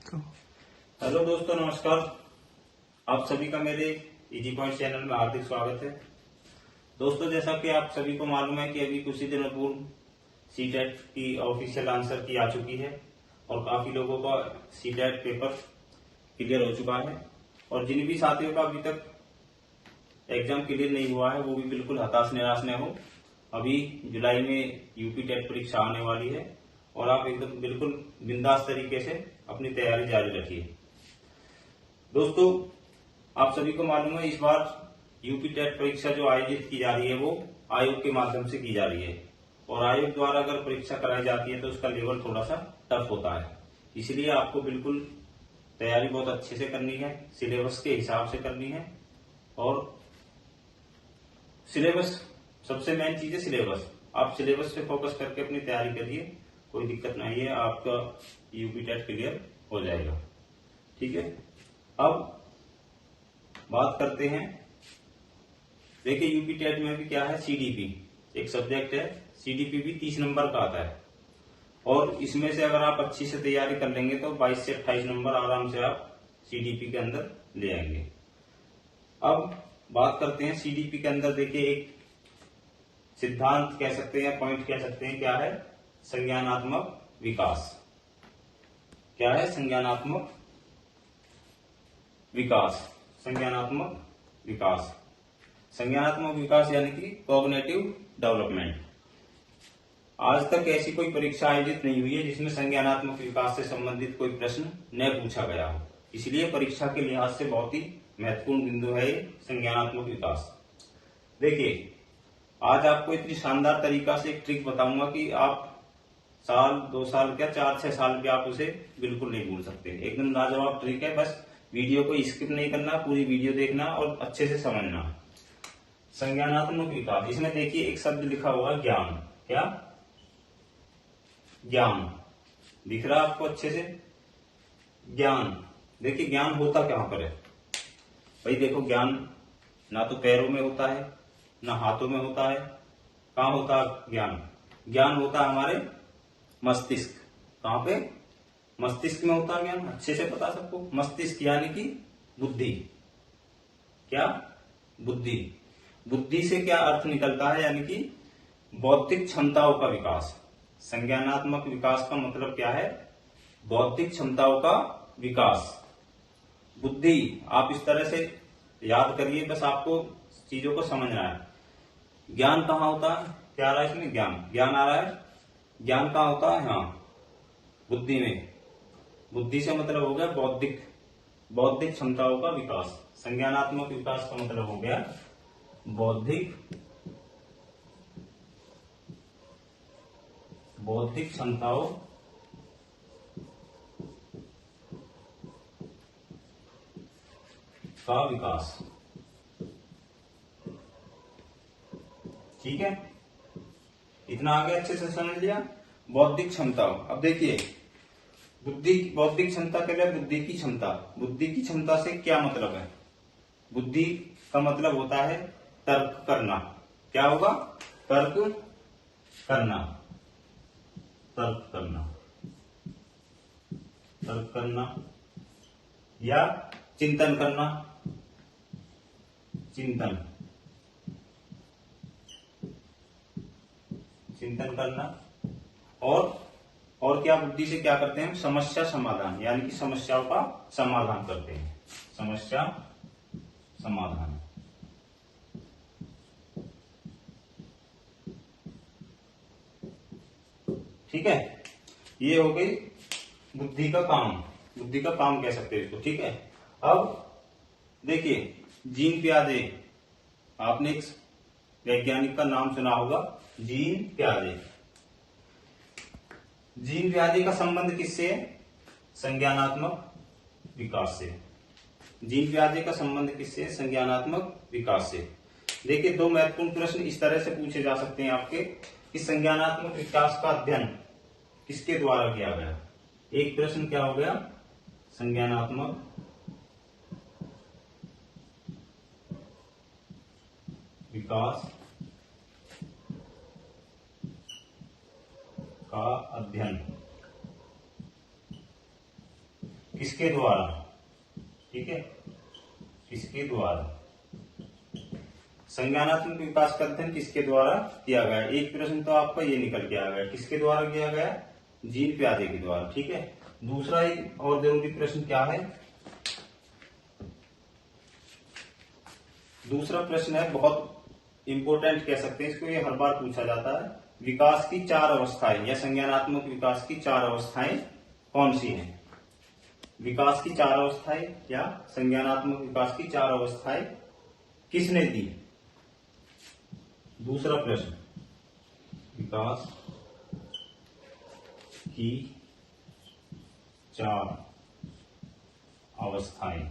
Hello दोस्तों, नमस्कार। आप सभी का मेरे इजी पॉइंट चैनल में हार्दिक स्वागत है। दोस्तों, जैसा कि आप सभी को मालूम है कि अभी कुछ ही दिनों पूर्व सीटेट की ऑफिशियल आंसर की आ चुकी है और काफी लोगों का सीटेट पेपर क्लियर हो चुका है। और जिन भी साथियों का अभी तक एग्जाम क्लियर नहीं हुआ है वो भी बिल्कुल हताश निराश न हो। अभी जुलाई में यूपी टेट परीक्षा आने वाली है और आप एकदम बिल्कुल बिंदास तरीके से अपनी तैयारी जारी रखिए। दोस्तों, आप सभी को मालूम है इस बार यूपी टेट परीक्षा जो आयोजित की जा रही है वो आयोग के माध्यम से की जा रही है और आयोग द्वारा अगर परीक्षा कराई जाती है तो उसका लेवल थोड़ा सा टफ होता है। इसलिए आपको बिल्कुल तैयारी बहुत अच्छे से करनी है, सिलेबस के हिसाब से करनी है। और सिलेबस सबसे मेन चीज है, सिलेबस। आप सिलेबस पे फोकस करके अपनी तैयारी करिए, कोई दिक्कत नहीं है, आपका यूपी टेट क्लियर हो जाएगा। ठीक है, अब बात करते हैं। देखिए, यूपी टेट में भी क्या है, सीडीपी एक सब्जेक्ट है। सीडीपी भी 30 नंबर का आता है और इसमें से अगर आप अच्छी से तैयारी कर लेंगे तो 22 से 28 नंबर आराम से आप सीडीपी के अंदर ले आएंगे। अब बात करते हैं सीडीपी के अंदर। देखिए, एक सिद्धांत कह सकते हैं, पॉइंट कह सकते हैं, क्या है, संज्ञानात्मक विकास। क्या है, संज्ञानात्मक विकास। संज्ञानात्मक विकास, संज्ञानात्मक विकास यानी कि कॉग्निटिव डेवलपमेंट। आज तक ऐसी कोई परीक्षा आयोजित नहीं हुई है जिसमें संज्ञानात्मक विकास से संबंधित कोई प्रश्न न पूछा गया हो। इसलिए परीक्षा के लिहाज से बहुत ही महत्वपूर्ण बिंदु है ये संज्ञानात्मक विकास। देखिए, आज आपको इतनी शानदार तरीका से एक ट्रिक बताऊंगा कि आप साल 2 साल क्या 4-6 साल भी आप उसे बिल्कुल नहीं भूल सकते। एकदम लाजवाब ट्रिक है। बस वीडियो को स्किप नहीं करना, पूरी वीडियो देखना और अच्छे से समझना। संज्ञानात्मक विकास, इसमें देखिए एक शब्द लिखा हुआ है, ज्ञान। क्या? ज्ञान। दिख रहा है आपको अच्छे से? ज्ञान। देखिए, ज्ञान होता कहां पर है भाई? देखो, ज्ञान ना तो पैरों में होता है ना हाथों में होता है। कहां होता है ज्ञान? ज्ञान होता है हमारे मस्तिष्क। कहां पे? मस्तिष्क में होता है ज्ञान। अच्छे से पता सबको, मस्तिष्क यानी कि बुद्धि। क्या? बुद्धि। बुद्धि से क्या अर्थ निकलता है? यानी कि बौद्धिक क्षमताओं का विकास। संज्ञानात्मक विकास का मतलब क्या है? बौद्धिक क्षमताओं का विकास। बुद्धि आप इस तरह से याद करिए, बस आपको चीजों को समझना है। ज्ञान कहाँ होता है? क्या आ रहा है इसमें? ज्ञान। ज्ञान आ रहा है। ज्ञान कहाँ होता है? हाँ, बुद्धि में। बुद्धि से मतलब हो गया बौद्धिक, बौद्धिक क्षमताओं का विकास। संज्ञानात्मक विकास का मतलब हो गया बौद्धिक, बौद्धिक क्षमताओं का विकास। ठीक है, इतना आगे अच्छे से समझ लिया। बौद्धिक क्षमताओं। अब देखिए, बुद्धि, बौद्धिक क्षमता के लिए बुद्धि की क्षमता। बुद्धि की क्षमता से क्या मतलब है? बुद्धि का मतलब होता है तर्क करना। क्या होगा? तर्क करना। तर्क करना, तर्क करना या चिंतन करना। चिंतन, चिंतन करना। और क्या बुद्धि से क्या करते हैं? समस्या समाधान, यानी कि समस्याओं का समाधान करते हैं। समस्या समाधान। ठीक है, ये हो गई बुद्धि का काम। बुद्धि का काम कह सकते हैं इसको। ठीक है, अब देखिए, जीन पियाजे, आपने एक वैज्ञानिक का नाम सुना होगा, जीन पियाजे। जीन पियाजे का संबंध किससे है? संज्ञानात्मक विकास से। जीन पियाजे का संबंध किससे है? संज्ञानात्मक विकास से। देखिए, 2 महत्वपूर्ण प्रश्न इस तरह से पूछे जा सकते हैं आपके कि संज्ञानात्मक विकास का अध्ययन किसके द्वारा किया गया। एक प्रश्न क्या हो गया? संज्ञानात्मक विकास का अध्ययन किसके द्वारा, ठीक है, किसके द्वारा संज्ञानात्मक विकास का अध्ययन किसके द्वारा किया गया। एक प्रश्न तो आपका ये निकल के आ गया, किसके द्वारा किया गया, जीन प्याजे के द्वारा, ठीक है। दूसरा एक और जरूरी प्रश्न क्या है, दूसरा प्रश्न है बहुत इंपॉर्टेंट कह सकते हैं इसको, ये हर बार पूछा जाता है। विकास की चार अवस्थाएं या संज्ञानात्मक विकास की चार अवस्थाएं कौन सी हैं। विकास की चार अवस्थाएं या संज्ञानात्मक विकास की चार अवस्थाएं किसने दी। दूसरा प्रश्न, विकास की चार अवस्थाएं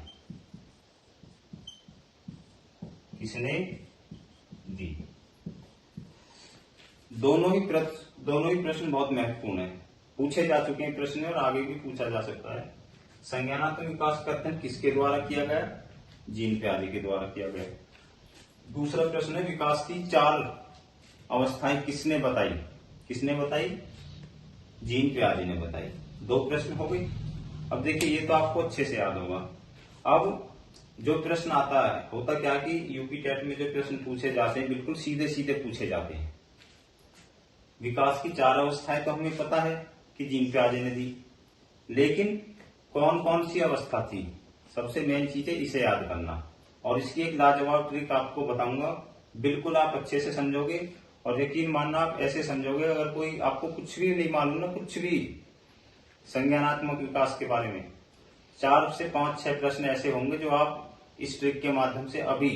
किसने दी। दोनों ही प्रश्न बहुत महत्वपूर्ण है, पूछे जा चुके हैं प्रश्न और आगे भी पूछा जा सकता है। संज्ञानात्मक विकास का अध्ययन किसके द्वारा किया गया, जीन प्याजे के द्वारा किया गया। दूसरा प्रश्न है विकास की चार अवस्थाएं किसने बताई, किसने बताई, जीन प्याजे ने बताई। दो प्रश्न हो गए। अब देखिए ये तो आपको अच्छे से याद होगा। अब जो प्रश्न आता है, होता क्या कि यूपी टेट में जो प्रश्न पूछे जाते हैं बिल्कुल सीधे सीधे पूछे जाते हैं। विकास की चार अवस्थाएं तो हमें पता है कि जीन प्याजे ने दी, लेकिन कौन कौन सी अवस्था थी, सबसे मेन चीज है इसे याद करना। और इसकी एक लाजवाब ट्रिक आपको बताऊंगा, बिल्कुल आप अच्छे से समझोगे और यकीन मानना आप ऐसे समझोगे अगर कोई आपको कुछ भी नहीं मालूम ना, कुछ भी संज्ञानात्मक विकास के बारे में, 4 से 5-6 प्रश्न ऐसे होंगे जो आप इस ट्रिक के माध्यम से अभी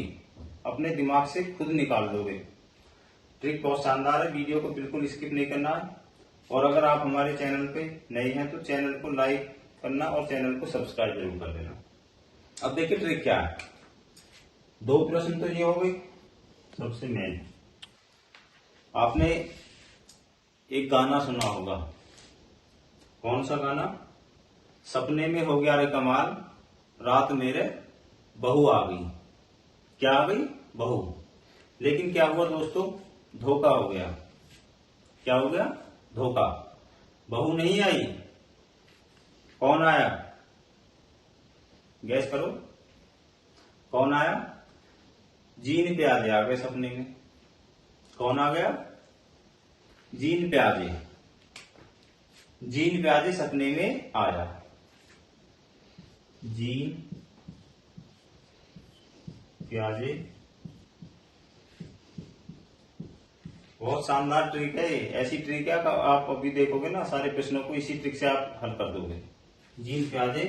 अपने दिमाग से खुद निकाल दोगे। ट्रिक बहुत शानदार है, वीडियो को बिल्कुल स्किप नहीं करना है। और अगर आप हमारे चैनल पे नए हैं तो चैनल को लाइक करना और चैनल को सब्सक्राइब जरूर कर देना। अब देखिए ट्रिक क्या है। दो प्रश्न तो ये हो गए सबसे मेन। आपने एक गाना सुना होगा, कौन सा गाना, सपने में हो गया रे कमाल, रात मेरे बहू आ गई। क्या आ गई, बहू। लेकिन क्या हुआ दोस्तों, धोखा हो गया। क्या हो गया, धोखा। बहू नहीं आई, कौन आया, गैस करो कौन आया, जीन प्याजे आ गए सपने में। कौन आ गया, जीन प्याजे। जीन प्याजे सपने में आया। जीन प्याजे बहुत शानदार ट्रिक है, ऐसी ट्रिक है आप अभी देखोगे ना सारे प्रश्नों को इसी ट्रिक से आप हल कर दोगे। जीन प्याजे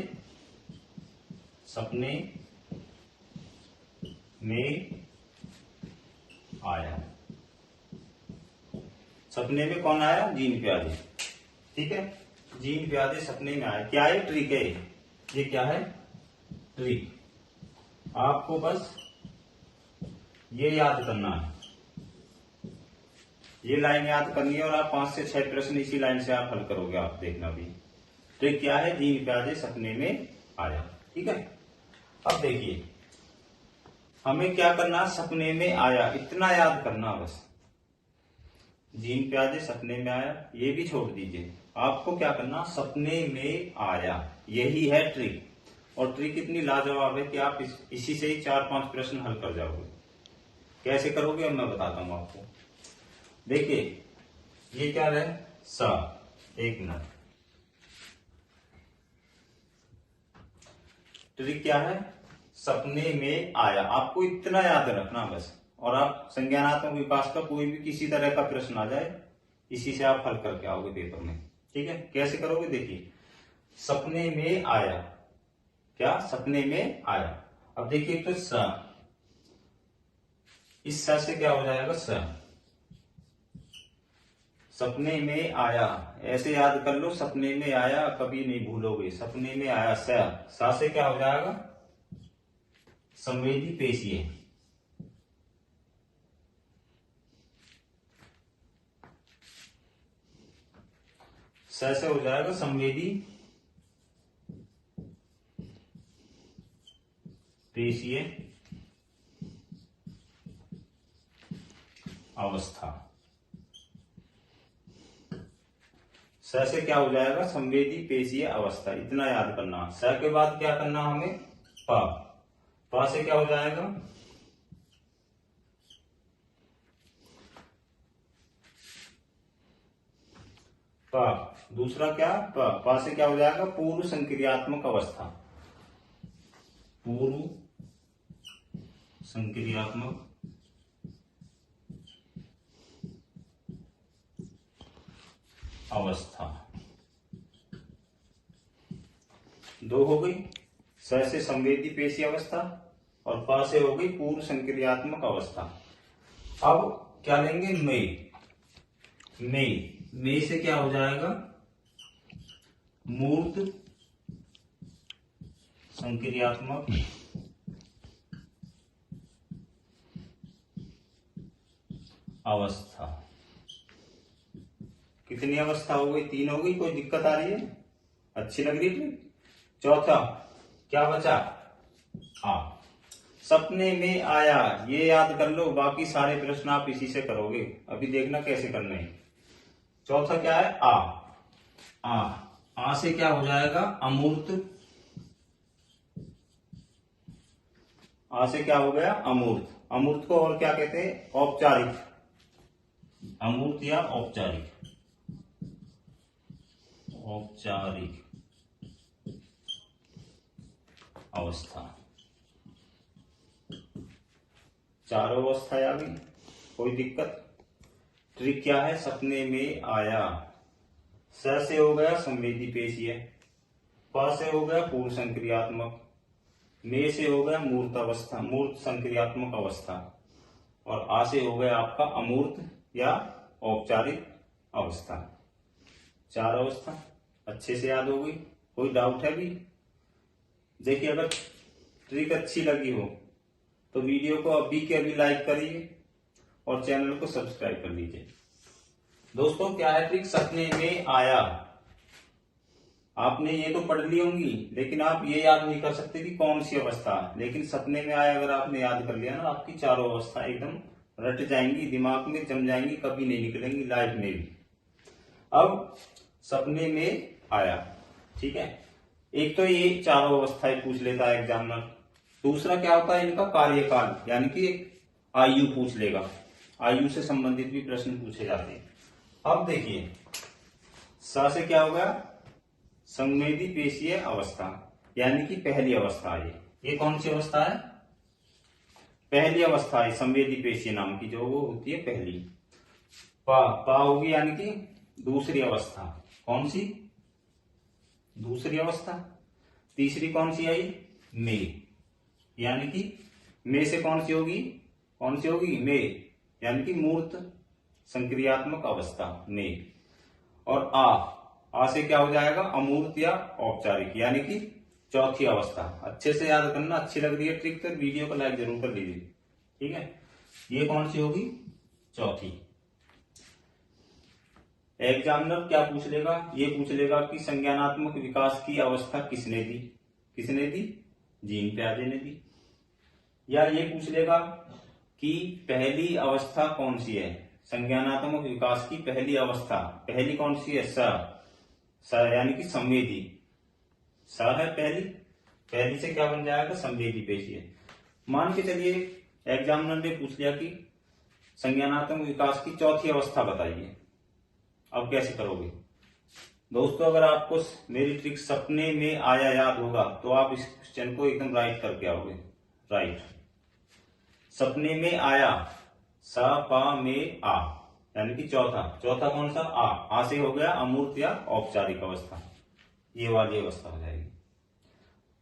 सपने में आया। सपने में कौन आया, जीन प्याजे, ठीक है। जीन प्याजे सपने में आया। क्या है, ट्रिक है ये, क्या है, ट्रिक। आपको बस ये याद करना है, ये लाइन याद करनी है और आप 5 से 6 प्रश्न इसी लाइन से आप हल करोगे। आप देखना भी ट्रिक क्या है, जीन प्याजे सपने में आया, ठीक है। अब देखिए हमें क्या करना, सपने में आया इतना याद करना बस। जीन प्याजे सपने में आया, ये भी छोड़ दीजिए। आपको क्या करना, सपने में आया, यही है ट्रिक। और ट्रिक इतनी लाजवाब है कि आप इसी से ही 4-5 प्रश्न हल कर जाओगे। कैसे करोगे अब मैं बताता हूं आपको। देखिए ये क्या है, सा, एक मिनट। ट्रिक क्या है, सपने में आया, आपको इतना याद रखना बस। और आप संज्ञानात्मक विकास का कोई भी किसी तरह का प्रश्न आ जाए, इसी से आप हल करके आओगे पेपर में, ठीक है। कैसे करोगे, देखिए सपने में आया, क्या, सपने में आया। अब देखिए तो स, इस स से क्या हो जाएगा, स। सपने में आया ऐसे याद कर लो, सपने में आया कभी नहीं भूलोगे। सपने में आया, सा से क्या हो जाएगा, संवेदी पेशीय। स से हो जाएगा संवेदी पेशीय अवस्था। स से क्या हो जाएगा, संवेदी पेशीय अवस्था, इतना याद करना। स के बाद क्या करना हमें, प। प से क्या हो जाएगा, प। दूसरा क्या, प। प से क्या हो जाएगा, पूर्व संक्रियात्मक अवस्था, पूर्व संक्रियात्मक अवस्था। दो हो गई, स से संवेदी पेशी अवस्था और प से हो गई पूर्व संक्रियात्मक अवस्था। अब क्या लेंगे, में से क्या हो जाएगा, मूर्त संक्रियात्मक अवस्था। कितनी अवस्था हो गई, 3 हो गई। कोई दिक्कत आ रही है, अच्छी लग रही है। चौथा क्या बचा, सपने में आया, ये याद कर लो, बाकी सारे प्रश्न आप इसी से करोगे। अभी देखना कैसे करने हैं। चौथा क्या है, आ से क्या हो जाएगा, अमूर्त। आ से क्या हो गया, अमूर्त। अमूर्त को और क्या कहते हैं, औपचारिक, अमूर्त या औपचारिक, औपचारिक अवस्था। चारों अवस्था आ गई, कोई दिक्कत। ट्रिक क्या है, सपने में आया, स से हो गया संवेदी पेशीय, प से हो गया पूर्व संक्रियात्मक, में से हो गया मूर्त अवस्था, मूर्त संक्रियात्मक अवस्था, और आ से हो गया आपका अमूर्त या औपचारिक अवस्था। 4 अवस्था अच्छे से याद हो गई। कोई डाउट है भी? देखिए, अगर ट्रिक अच्छी लगी हो तो वीडियो को अभी के अभी लाइक करिए और चैनल को सब्सक्राइब कर लीजिए। दोस्तों, क्या है ट्रिक, सपने में आया। आपने ये तो पढ़ ली होंगी, लेकिन आप ये याद नहीं कर सकते कि कौन सी अवस्था है। लेकिन सपने में आया अगर आपने याद कर लिया ना, आपकी चारों अवस्था एकदम रट जाएंगी, दिमाग में जम जाएंगी, कभी नहीं निकलेंगी लाइफ में भी। अब सपने में आया, ठीक है। एक तो ये चारों अवस्थाएं पूछ लेता है एग्जामिनर। दूसरा क्या होता है, इनका कार्यकाल, यानी कि आयु पूछ लेगा। आयु से संबंधित भी प्रश्न पूछे जाते हैं। अब देखिए, स से क्या होगा, संवेदी पेशीय अवस्था, यानी कि पहली अवस्था है। ये कौन सी अवस्था है, पहली अवस्था है, संवेदी पेशीय नाम की, जो वो होती है पहली। पा होगी, यानी कि दूसरी अवस्था। कौन सी, दूसरी अवस्था। तीसरी कौन सी आई, में, यानी कि में से कौन सी होगी, में, यानी कि मूर्त संक्रियात्मक अवस्था में। और आ से क्या हो जाएगा, अमूर्त या औपचारिक, यानी कि चौथी अवस्था। अच्छे से याद करना। अच्छी लग रही है ट्रिक तो वीडियो को लाइक जरूर कर लीजिए, ठीक है। ये कौन सी होगी, चौथी। एग्जामिनर क्या पूछ लेगा, ये पूछ लेगा कि संज्ञानात्मक विकास की अवस्था किसने दी, जीन प्याजे ने दी। या ये पूछ लेगा कि पहली अवस्था कौन सी है, संज्ञानात्मक विकास की पहली अवस्था, पहली कौन सी है, स, यानी कि संवेदी। स है पहली से क्या बन जाएगा, संवेदी पेशीय। मान के चलिए एग्जामिनर ने पूछ लिया कि संज्ञानात्मक विकास की चौथी अवस्था बताइए। अब कैसे करोगे दोस्तों, अगर आपको मेरी ट्रिक सपने में आया याद होगा तो आप इस क्वेश्चन को एकदम राइट करके आओगे। राइट, सपने में आया, स प में आ, यानी कि चौथा कौन सा, आ से हो गया अमूर्त या औपचारिक अवस्था, ये वाली अवस्था हो जाएगी।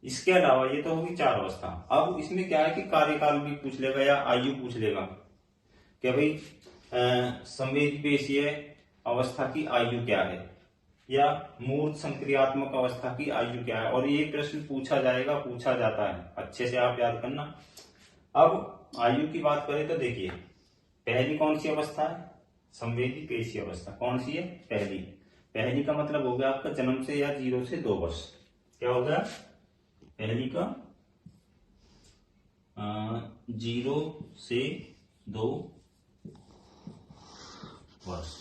इसके अलावा ये तो होगी 4 अवस्था। अब इसमें क्या है कि कार्यकाल भी पूछ लेगा या आयु पूछ लेगा कि भाई संवेदी पेशीय अवस्था की आयु क्या है, या मूर्त संक्रियात्मक अवस्था की आयु क्या है। और ये प्रश्न पूछा जाता है, अच्छे से आप याद करना। अब आयु की बात करें तो देखिए, पहली कौन सी अवस्था है, संवेदी पेशीय अवस्था। कौन सी है, पहली का मतलब हो गया आपका जन्म से या 0 से 2 वर्ष। क्या हो गया, पहली का 0 से 2 वर्ष।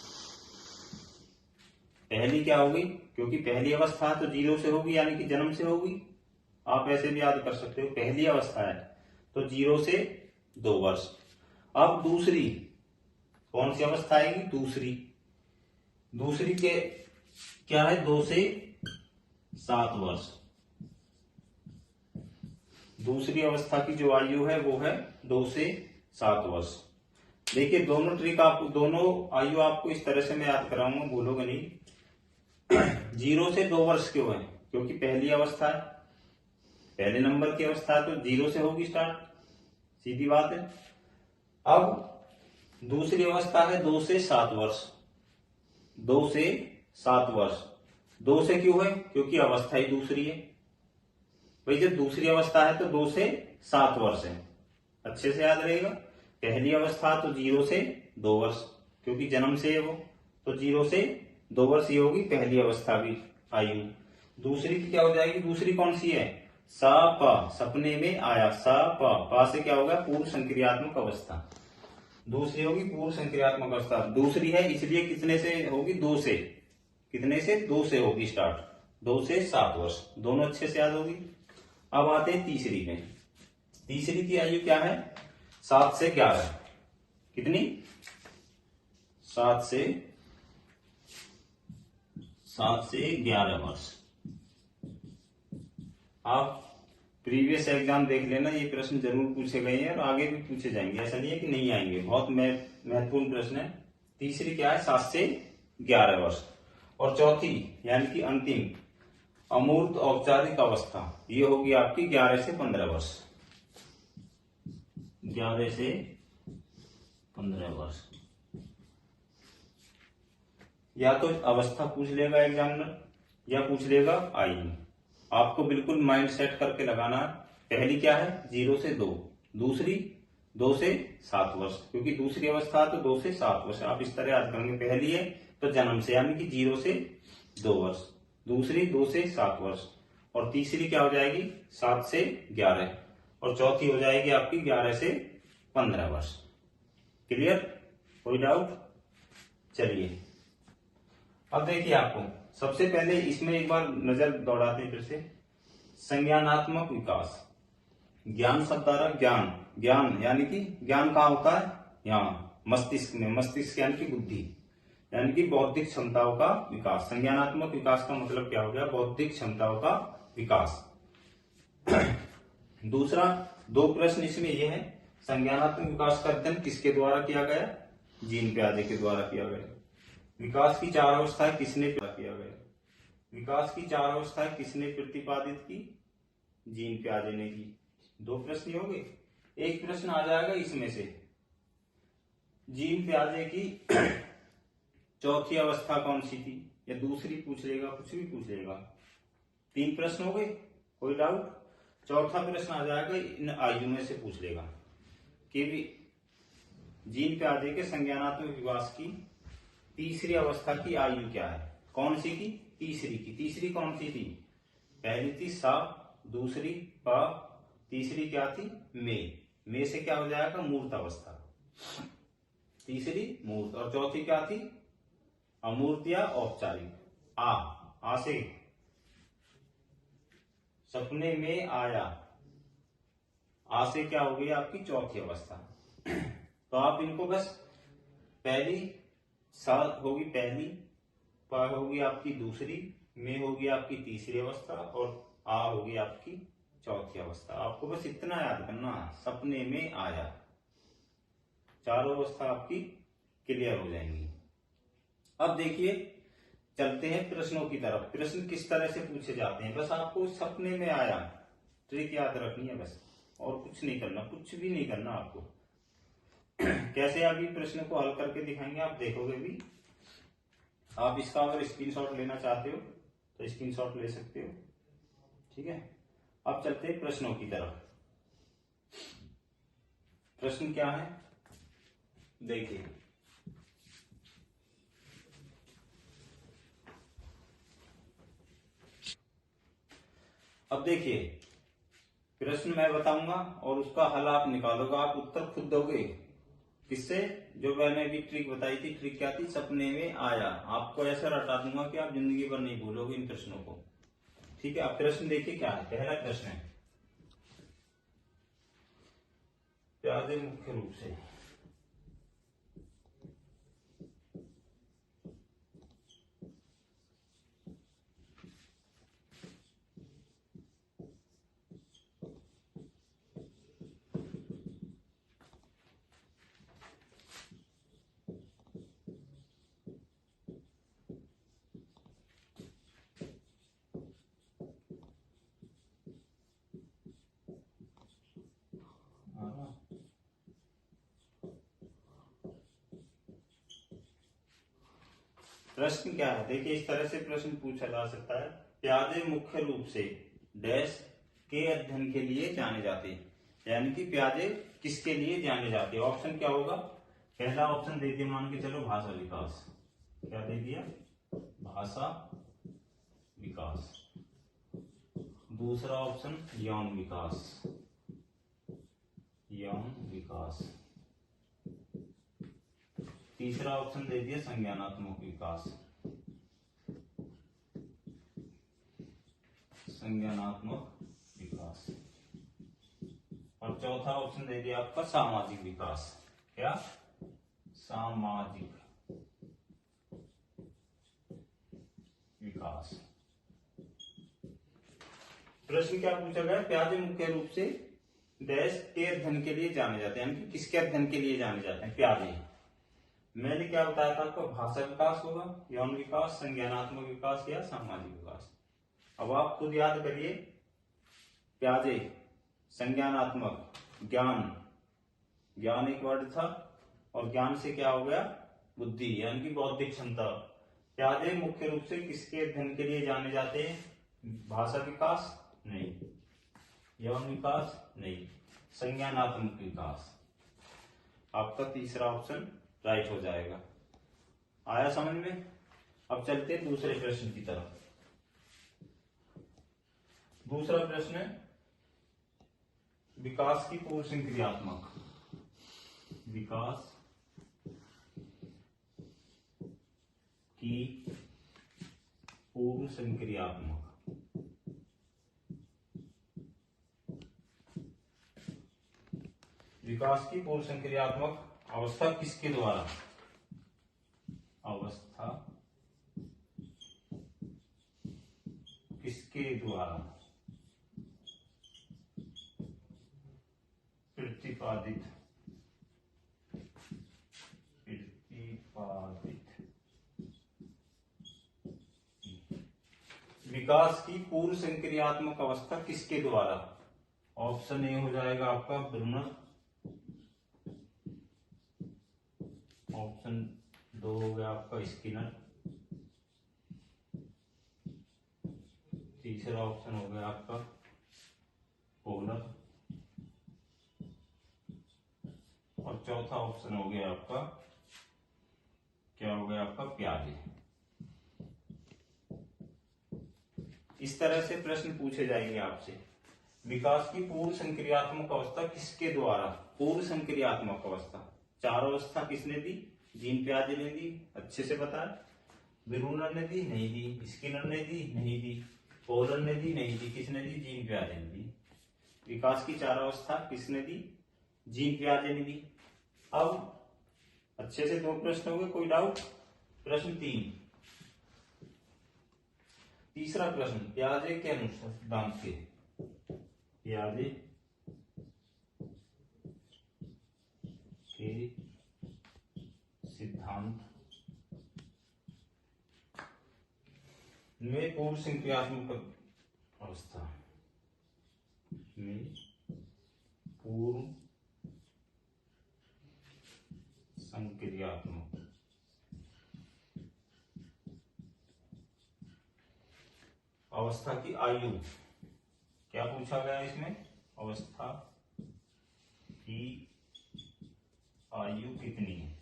पहली क्या होगी, क्योंकि पहली अवस्था तो 0 से होगी यानी कि जन्म से होगी। आप ऐसे भी याद कर सकते हो, पहली अवस्था है तो 0 से 2 वर्ष। अब दूसरी कौन सी अवस्था आएगी, दूसरी दूसरी के क्या है, 2 से 7 वर्ष। दूसरी अवस्था की जो आयु है वो है 2 से 7 वर्ष। देखिए दोनों ट्रिक आपको, दोनों आयु आपको इस तरह से मैं याद कराऊंगा, भूलोगे नहीं। 0 से 2 वर्ष क्यों है, क्योंकि पहली अवस्था है, पहले नंबर की अवस्था है तो 0 से होगी स्टार्ट, सीधी बात है। अब दूसरी अवस्था है 2 से 7 वर्ष। 2 से 7 वर्ष, 2 से क्यों है, क्योंकि अवस्था ही दूसरी है भाई। जब दूसरी अवस्था है तो 2 से 7 वर्ष है, अच्छे से याद रहेगा। पहली अवस्था तो 0 से 2 वर्ष, क्योंकि जन्म से है वो, तो 0 से 2 वर्ष ये होगी पहली अवस्था की आयु। दूसरी की क्या हो जाएगी, दूसरी कौन सी है, सा पा, सपने में आया, सा पा, पा से क्या होगा, पूर्व संक्रियात्मक अवस्था। दूसरी होगी पूर्व संक्रियात्मक अवस्था। दूसरी है इसलिए कितने से होगी, 2 से, कितने से, 2 से होगी स्टार्ट, 2 से 7 वर्ष, दोनों अच्छे से याद होगी। अब आते हैं तीसरी में। तीसरी की आयु क्या है, 7 से 11। कितनी, 7 से 11 वर्ष। आप प्रीवियस एग्जाम देख लेना, ये प्रश्न जरूर पूछे गए हैं और आगे भी पूछे जाएंगे, ऐसा नहीं है कि नहीं आएंगे, बहुत महत्वपूर्ण प्रश्न है। तीसरी क्या है, 7 से 11 वर्ष। और चौथी यानी कि अंतिम अमूर्त औपचारिक अवस्था, ये होगी आपकी 11 से 15 वर्ष। 11 से 15 वर्ष। या तो अवस्था पूछ लेगा एग्जामिनर या पूछ लेगा आयु, आपको बिल्कुल माइंड सेट करके लगाना। पहली क्या है, 0 से 2, दूसरी 2 से 7 वर्ष, क्योंकि दूसरी अवस्था तो 2 से 7 वर्ष, आप इस तरह याद करेंगे। पहली है तो जन्म से यानी कि 0 से 2 वर्ष, दूसरी 2 से 7 वर्ष, और तीसरी क्या हो जाएगी, 7 से 11, और चौथी हो जाएगी आपकी 11 से 15 वर्ष। क्लियर, कोई डाउट। चलिए अब देखिए, आपको सबसे पहले इसमें एक बार नजर दौड़ाते हैं फिर से। संज्ञानात्मक विकास, ज्ञान शब्द आ रहा, ज्ञान, ज्ञान यानी कि ज्ञान कहाँ होता है, यहाँ मस्तिष्क में, मस्तिष्क यानी कि बुद्धि, यानी कि बौद्धिक क्षमताओं का विकास। संज्ञानात्मक विकास का मतलब क्या हो गया, बौद्धिक क्षमताओं का विकास। दूसरा, 2 प्रश्न इसमें यह है, संज्ञानात्मक विकास का अध्ययन किसके द्वारा किया गया, जीन प्याजे के द्वारा किया गया। विकास की 4 अवस्थाएं किसने किया गया, विकास की 4 अवस्थाएं किसने प्रतिपादित की, जीन प्याजे ने की। 2 प्रश्न हो गए। एक प्रश्न आ जाएगा इसमें से, जीन प्याजे की चौथी अवस्था कौन सी थी, या दूसरी पूछ लेगा, कुछ भी पूछ लेगा। 3 प्रश्न हो गए, कोई डाउट। चौथा प्रश्न आ जाएगा इन आयु में से पूछ लेगा कि भी जीन प्याजे के संज्ञानात्मक विकास की तीसरी अवस्था की आयु क्या है, कौन सी की, तीसरी की। तीसरी कौन सी थी, पहली थी सा, दूसरी पा, तीसरी क्या थी, में से क्या हो जाएगा, मूर्त अवस्था, तीसरी मूर्त, और चौथी क्या थी, अमूर्त या औपचारिक। आ से सपने में आया, आ से क्या हो गई आपकी चौथी अवस्था। तो आप इनको बस, पहली सा होगी पहली, पा होगी आपकी दूसरी, में होगी आपकी तीसरी अवस्था, और आ होगी आपकी चौथी अवस्था। आपको बस इतना याद करना, सपने में आया, चारों अवस्था आपकी क्लियर हो जाएंगी। अब देखिए चलते हैं प्रश्नों की तरफ। प्रश्न किस तरह से पूछे जाते हैं, बस आपको सपने में आया ट्रिक याद रखनी है बस, और कुछ नहीं करना, कुछ भी नहीं करना आपको। कैसे अभी प्रश्न को हल करके दिखाएंगे, आप देखोगे भी। आप इसका अगर स्क्रीनशॉट लेना चाहते हो तो स्क्रीनशॉट ले सकते हो, ठीक है। अब चलते हैं प्रश्नों की तरफ। प्रश्न क्या है, देखिए अब देखिए, प्रश्न मैं बताऊंगा और उसका हल आप निकालोगे, आप उत्तर खुद दोगे, किससे? जो मैंने अभी ट्रिक बताई थी, ट्रिक क्या थी? सपने में आया। आपको ऐसा रटा दूंगा कि आप जिंदगी भर नहीं भूलोगे इन प्रश्नों को। ठीक है, अब प्रश्न देखिए क्या है। पहला प्रश्न है, प्यादे मुख्य रूप से प्रश्न क्या है? देखिए, इस तरह से प्रश्न पूछा जा सकता है। प्यादे मुख्य रूप से डैश के अध्ययन के लिए जाने जाते हैं, यानी कि प्यादे किसके लिए जाने जाते हैं। ऑप्शन क्या होगा? पहला ऑप्शन दे दिया, मान के चलो भाषा विकास। क्या दे दिया? भाषा विकास। दूसरा ऑप्शन यौन विकास, यौन विकास। तीसरा ऑप्शन दे दिया संज्ञानात्मक विकास, संज्ञानात्मक विकास। और चौथा ऑप्शन दे दिया आपका सामाजिक विकास। क्या? सामाजिक विकास। प्रश्न क्या पूछा गया? प्यादे मुख्य रूप से डैश के अध्ययन के लिए जाने जाते हैं, यानी कि किसके अध्ययन के लिए जाने जाते हैं? प्यादे। मैंने क्या बताया था आपको? भाषा विकास होगा, यौन विकास, संज्ञानात्मक विकास या सामाजिक विकास। अब आप खुद याद करिए, प्यादे, संज्ञानात्मक, ज्ञान, ज्ञान एक वर्ड था, और ज्ञान से क्या हो गया? बुद्धि, यानी कि बौद्धिक क्षमता। प्यादे मुख्य रूप से किसके अध्ययन के लिए जाने जाते हैं? भाषा विकास नहीं, यौन विकास नहीं, संज्ञानात्मक विकास। आपका तीसरा ऑप्शन राइट हो जाएगा। आया समझ में? अब चलते हैं दूसरे प्रश्न की तरफ। दूसरा प्रश्न है, विकास की पूर्व संक्रियात्मक, विकास की पूर्व संक्रियात्मक विकास की पूर्व संक्रियात्मक अवस्था किसके द्वारा? अवस्था किसके द्वारा प्रतिपादित विकास की पूर्व संक्रियात्मक अवस्था किसके द्वारा? ऑप्शन ए हो जाएगा आपका ब्रूनर, ऑप्शन 2 हो गया आपका स्किनर, तीसरा ऑप्शन हो गया आपका पोलर, और चौथा ऑप्शन हो गया आपका, क्या हो गया आपका? प्यादे। इस तरह से प्रश्न पूछे जाएंगे आपसे। विकास की पूर्व संक्रियात्मक अवस्था किसके द्वारा? पूर्व संक्रियात्मक अवस्था, चार अवस्था किसने दी? जीन प्यादे ने दी, अच्छे से बता। ब्रूनर ने दी? नहीं दी। स्किनर ने दी? नहीं दी। पोलर ने दी? नहीं दी। किसने दी? जीन प्यादे ने दी। विकास की चार अवस्था किसने दी? जीन प्यादे ने दी। अब अच्छे से दो प्रश्न हो गए, कोई डाउट? प्रश्न 3, तीसरा प्रश्न, प्यादे के अनुसार सिद्धांत के, प्यादे के सिद्धांत में पूर्व संक्रियात्मक अवस्था में पूर्व संक्रियात्मक अवस्था की आयु, क्या पूछा गया इसमें? अवस्था की आयु कितनी है?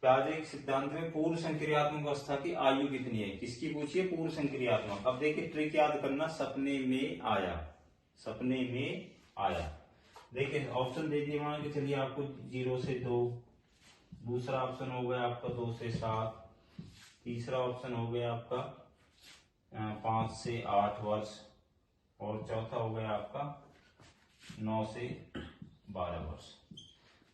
प्यादे सिद्धांत में पूर्व संक्रियात्मक अवस्था की आयु कितनी है? किसकी पूछिए? पूर्व संक्रियात्मक। अब देखिए ट्रिक याद करना, सपने में आया, सपने में आया। देखिए ऑप्शन दे दिए, मान के चलिए आपको 0 से 2, दूसरा ऑप्शन हो गया आपका 2 से 7, तीसरा ऑप्शन हो गया आपका 5 से 8 वर्ष, और चौथा हो गया आपका 9 से 12 वर्ष।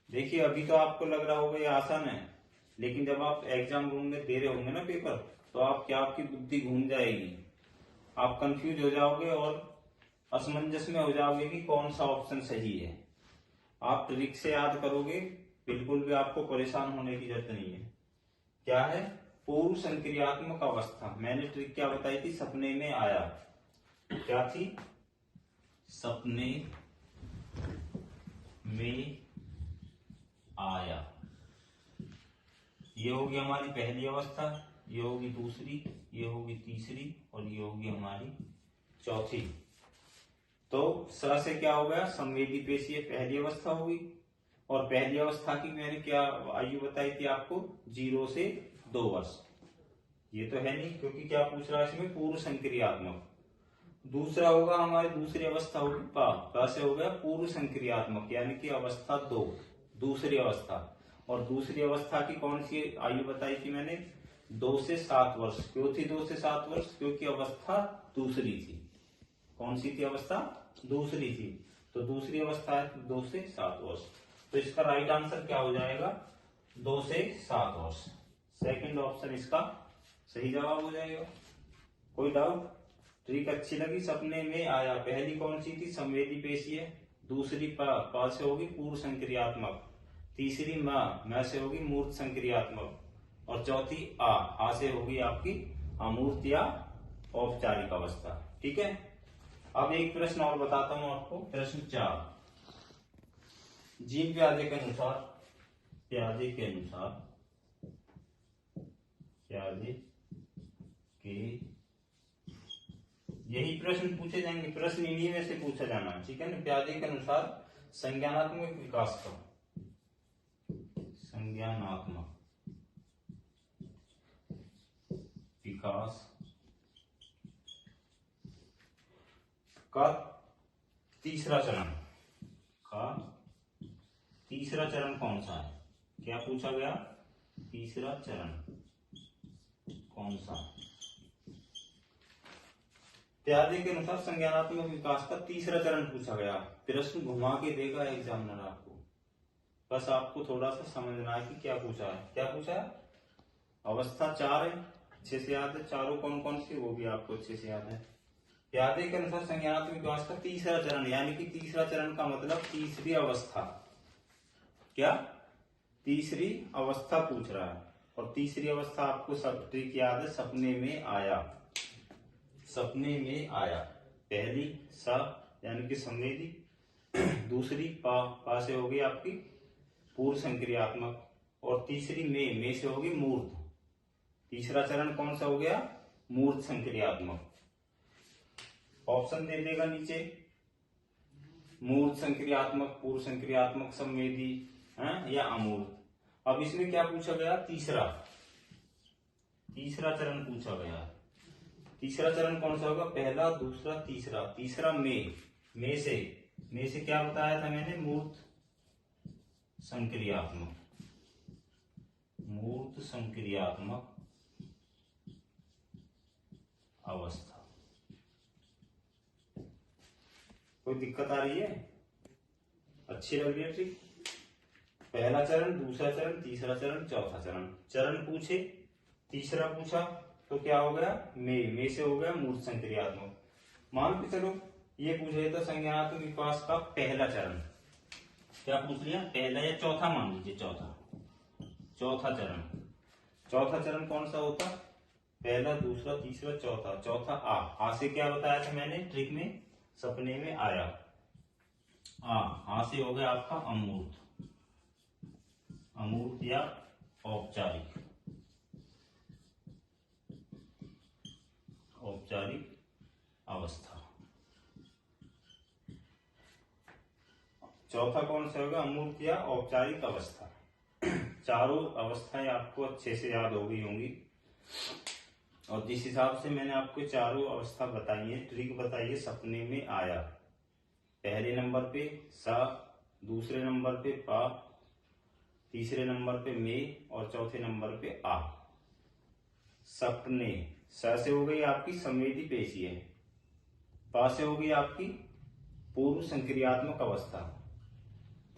देखिए अभी तो आपको लग रहा होगा ये आसान है, लेकिन जब आप एग्जाम रूम में दे रहे होंगे ना पेपर, तो आपकी बुद्धि घूम जाएगी, आप कंफ्यूज हो जाओगे और असमंजस में हो जाओगे कि कौन सा ऑप्शन सही है। आप ट्रिक से याद करोगे, बिल्कुल भी आपको परेशान होने की जरूरत नहीं है। क्या है? पूर्व संक्रियात्मक अवस्था। मैंने ट्रिक क्या बताई थी? सपने में आया। क्या थी? सपने में आया। ये होगी हमारी पहली अवस्था, ये होगी दूसरी, ये होगी तीसरी, और ये होगी हमारी चौथी। तो स से क्या हो गया? संवेदी पेशी पहली अवस्था होगी, और पहली अवस्था की मैंने क्या आयु बताई थी आपको? 0 से 2 वर्ष। ये तो है नहीं, क्योंकि क्या पूछ रहा है इसमें? पूर्व संक्रियात्मक। दूसरा होगा हमारी दूसरी अवस्था होगी पा से हो गया पूर्व संक्रियात्मक, यानी कि अवस्था 2, दूसरी अवस्था। और दूसरी अवस्था की कौन सी आयु बताई थी मैंने? 2 से 7 वर्ष। क्यों थी 2 से 7 वर्ष? क्योंकि अवस्था दूसरी थी। कौन सी थी अवस्था? दूसरी थी। तो दूसरी अवस्था है 2 से 7 वर्ष। तो इसका राइट आंसर क्या हो जाएगा? 2 से 7 वर्ष। सेकंड ऑप्शन इसका सही जवाब हो जाएगा। कोई डाउट? ट्रिक अच्छी लगी? सपने में आया, पहली कौन सी थी? संवेदी पेशी है। दूसरी पा से होगी पूर्व संक्रियात्मक, तीसरी म से होगी मूर्त संक्रियात्मक, और चौथी आ से होगी आपकी अमूर्त या औपचारिक अवस्था। ठीक है। अब एक प्रश्न और बताता हूं आपको। प्रश्न 4, जीन प्याजे के अनुसार, प्याजे के यही प्रश्न पूछे जाएंगे, प्रश्न इन्हीं में से पूछा जाना। ठीक है ना। प्याजे के अनुसार संज्ञानात्मक विकास का, संज्ञानात्मक विकास का तीसरा चरण कौन सा है? क्या पूछा गया? तीसरा चरण कौन सा? प्याजे के अनुसार संज्ञानात्मक विकास का तीसरा चरण पूछा गया। प्रश्न घुमा के देगा एग्जामिनर आपको, बस आपको थोड़ा सा समझना है कि क्या पूछा है। क्या पूछा है? अवस्था 4 है, अच्छे से याद है। चारों कौन कौन सी, वो भी आपको अच्छे से याद है। प्याजे के अनुसार संज्ञानात्मक विकास का तीसरा चरण, यानी कि तीसरा चरण का मतलब तीसरी अवस्था। क्या? तीसरी अवस्था पूछ रहा है। और तीसरी अवस्था आपको सब ट्रिक याद है, सपने में आया। सपने में आया। पहली सा यानी कि संवेदी, दूसरी पा से होगी आपकी पूर्व संक्रियात्मक, और तीसरी में से होगी मूर्त। तीसरा चरण कौन सा हो गया? मूर्त संक्रियात्मक। ऑप्शन दे देगा नीचे, मूर्त संक्रियात्मक, पूर्व संक्रियात्मक, संवेदी या अमूर्त। अब इसमें क्या पूछा गया? तीसरा चरण पूछा गया। तीसरा चरण कौन सा होगा? पहला, दूसरा, तीसरा। तीसरा में से क्या बताया था मैंने? मूर्त संक्रियात्मक, मूर्त संक्रियात्मक अवस्था। कोई दिक्कत आ रही है? अच्छी लग रही है ट्रिक? पहला चरण, दूसरा चरण, तीसरा चरण, चौथा चरण पूछे। तीसरा पूछा तो क्या हो गया? में से हो गया मूर्त संक्रियात्मक। मान के चलो ये पूछ रहे था संज्ञानात्मक विकास का पहला चरण, क्या पूछ लिया? पहला या चौथा मान लीजिए, चौथा चरण कौन सा होता? पहला, दूसरा, तीसरा, चौथा। चौथा आ से क्या बताया था मैंने ट्रिक में? सपने में आया। आ से हो गया आपका अमूर्त या औपचारिक अवस्था। चौथा कौन सा होगा? अमूर्त या औपचारिक अवस्था। चारों अवस्थाएं आपको अच्छे से याद हो गई होंगी, और जिस हिसाब से मैंने आपको चारों अवस्था बताई है, ट्रिक बताई है, सपने में आया पहले नंबर पे, सा दूसरे नंबर पे पा, तीसरे नंबर पे मे और चौथे नंबर पे आ। सपने, स से हो गई आपकी संवेदी पेशीय, पा से हो गई आपकी पूर्व संक्रियात्मक अवस्था,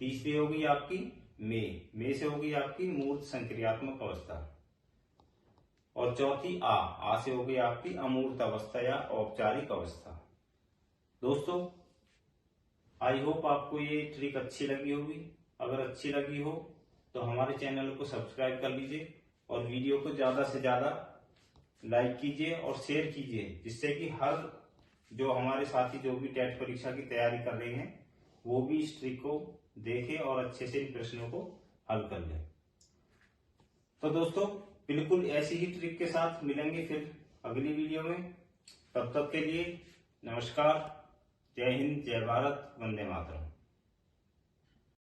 तीसरी हो गई आपकी मे से हो गई आपकी मूर्त संक्रियात्मक अवस्था, और चौथी आ से हो गई आपकी अमूर्त अवस्था या औपचारिक अवस्था। दोस्तों, आई होप आपको ये ट्रिक अच्छी लगी होगी। अगर अच्छी लगी हो तो हमारे चैनल को सब्सक्राइब कर लीजिए और वीडियो को ज्यादा से ज्यादा लाइक कीजिए और शेयर कीजिए, जिससे कि हर जो हमारे साथी जो भी टेट परीक्षा की तैयारी कर रहे हैं वो भी इस ट्रिक को देखें और अच्छे से इन प्रश्नों को हल कर लें। तो दोस्तों, बिल्कुल ऐसी ही ट्रिक के साथ मिलेंगे फिर अगली वीडियो में। तब तक के लिए नमस्कार, जय हिंद, जय भारत, वंदे मातरम।